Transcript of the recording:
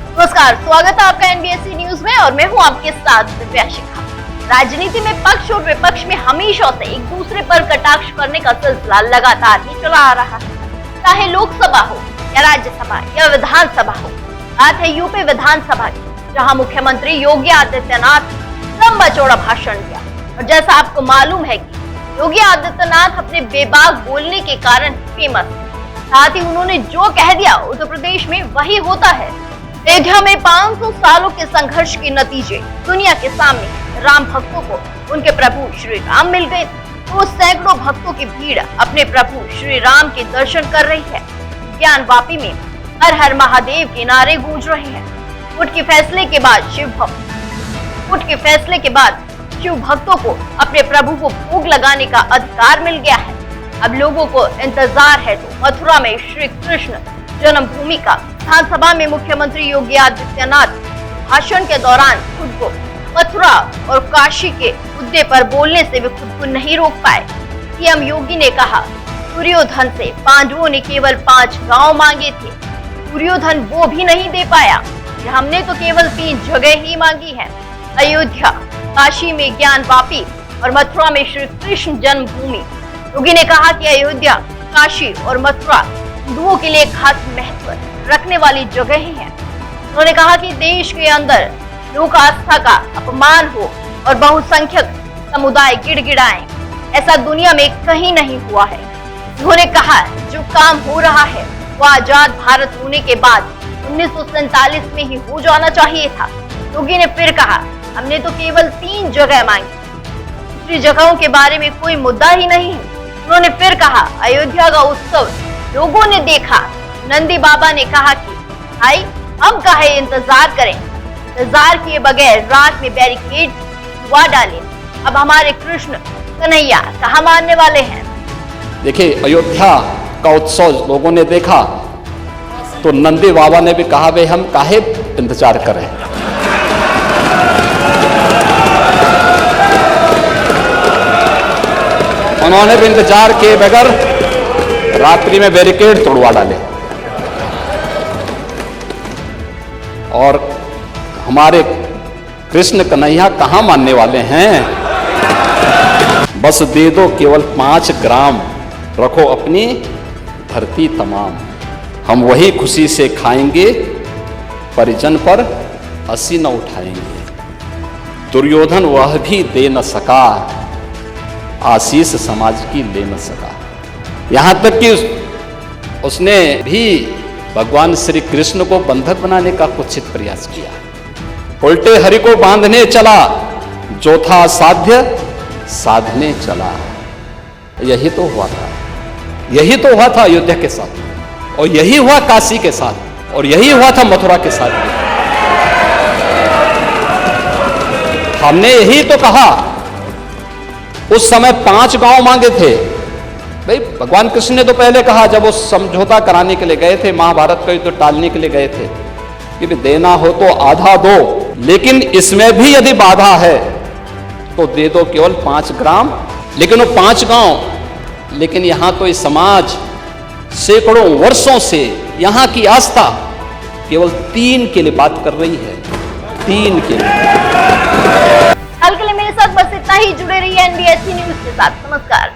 नमस्कार, स्वागत है आपका एनबीएससी न्यूज में और मैं हूं आपके साथ दिव्या शिखा। राजनीति में पक्ष और विपक्ष में हमेशा से एक दूसरे पर कटाक्ष करने का सिलसिला लगातार ही चला आ रहा है, चाहे लोकसभा हो या राज्यसभा या विधानसभा हो। बात है यूपी विधानसभा की, जहां मुख्यमंत्री योगी आदित्यनाथ लंबा चौड़ा भाषण दिया। और जैसा आपको मालूम है कि योगी आदित्यनाथ अपने बेबाक बोलने के कारण फेमस है, साथ ही उन्होंने जो कह दिया उत्तर प्रदेश में वही होता है। अयोध्या में 500 सालों के संघर्ष के नतीजे दुनिया के सामने राम भक्तों को उनके प्रभु श्री राम मिल गए। तो सैकड़ों भक्तों की भीड़ अपने प्रभु श्री राम के दर्शन कर रही है। ज्ञान वापी में हर हर महादेव के नारे गूंज रहे हैं। कोर्ट के फैसले के बाद शिव भक्तों को अपने प्रभु को भोग लगाने का अधिकार मिल गया है। अब लोगों को इंतजार है तो मथुरा में श्री कृष्ण जन्मभूमि का। विधानसभा में मुख्यमंत्री योगी आदित्यनाथ भाषण के दौरान खुद को मथुरा और काशी के मुद्दे पर बोलने से भी खुद को नहीं रोक पाए। सीएम योगी ने कहा, दुर्योधन से पांडवों ने केवल 5 गांव मांगे थे, दुर्योधन वो भी नहीं दे पाया। हमने तो केवल 3 जगह ही मांगी है, अयोध्या, काशी में ज्ञान वापी और मथुरा में श्री कृष्ण जन्मभूमि। योगी ने कहा कि अयोध्या, काशी और मथुरा हिंदुओं के लिए खास महत्व रखने वाली जगह ही है। उन्होंने कहा कि देश के अंदर लोक आस्था का अपमान हो और बहुसंख्यक समुदाय गिड़गिड़ाएं, ऐसा दुनिया में कहीं नहीं हुआ है। उन्होंने कहा, जो काम हो रहा है वो आजाद भारत होने के बाद 1947 में ही हो जाना चाहिए था। योगी ने फिर कहा, हमने तो केवल 3 जगह मांगी, दूसरी जगहों के बारे में कोई मुद्दा ही नहीं है। उन्होंने फिर कहा, अयोध्या का उत्सव लोगों ने देखा। नंदी बाबा ने कहा कि भाई हम काहे इंतजार करें, इंतजार किए बगैर रात में बैरिकेड हुआ डाले। अब हमारे कृष्ण कन्हैया कहाँ मानने वाले हैं। देखिए, अयोध्या का उत्सव लोगों ने देखा तो नंदी बाबा ने भी कहा, भाई हम काहे इंतजार करें। उन्होंने भी इंतजार किए बगैर रात्रि में बैरिकेड तोड़वा डाले, और हमारे कृष्ण कन्हैया कहाँ मानने वाले हैं। बस दे दो केवल 5 ग्राम, रखो अपनी धरती तमाम। हम वही खुशी से खाएंगे, परिजन पर हंसी न उठाएंगे। दुर्योधन वह भी दे न सका, आशीष समाज की ले न सका। यहाँ तक कि उसने भी भगवान श्री कृष्ण को बंधक बनाने का कुत्सित प्रयास किया। उल्टे हरि को बांधने चला, जो था साध्य साधने चला। यही तो हुआ था, यही तो हुआ था अयोध्या के साथ, और यही हुआ काशी के साथ, और यही हुआ था मथुरा के साथ। हमने यही तो कहा, उस समय 5 गांव मांगे थे। भाई भगवान कृष्ण ने तो पहले कहा, जब वो समझौता कराने के लिए गए थे, महाभारत का युद्ध टालने के लिए गए थे, कि देना हो तो आधा दो, लेकिन इसमें भी यदि बाधा है तो दे दो केवल 5 ग्राम। लेकिन वो 5 गांव, लेकिन यहां तो इस समाज सैकड़ों वर्षों से यहां की आस्था केवल 3 के लिए बात कर रही है, 3 के लिए। हाल के लिए मेरे साथ बस इतना ही। जुड़े रहिए एनबीएससी न्यूज के साथ। नमस्कार।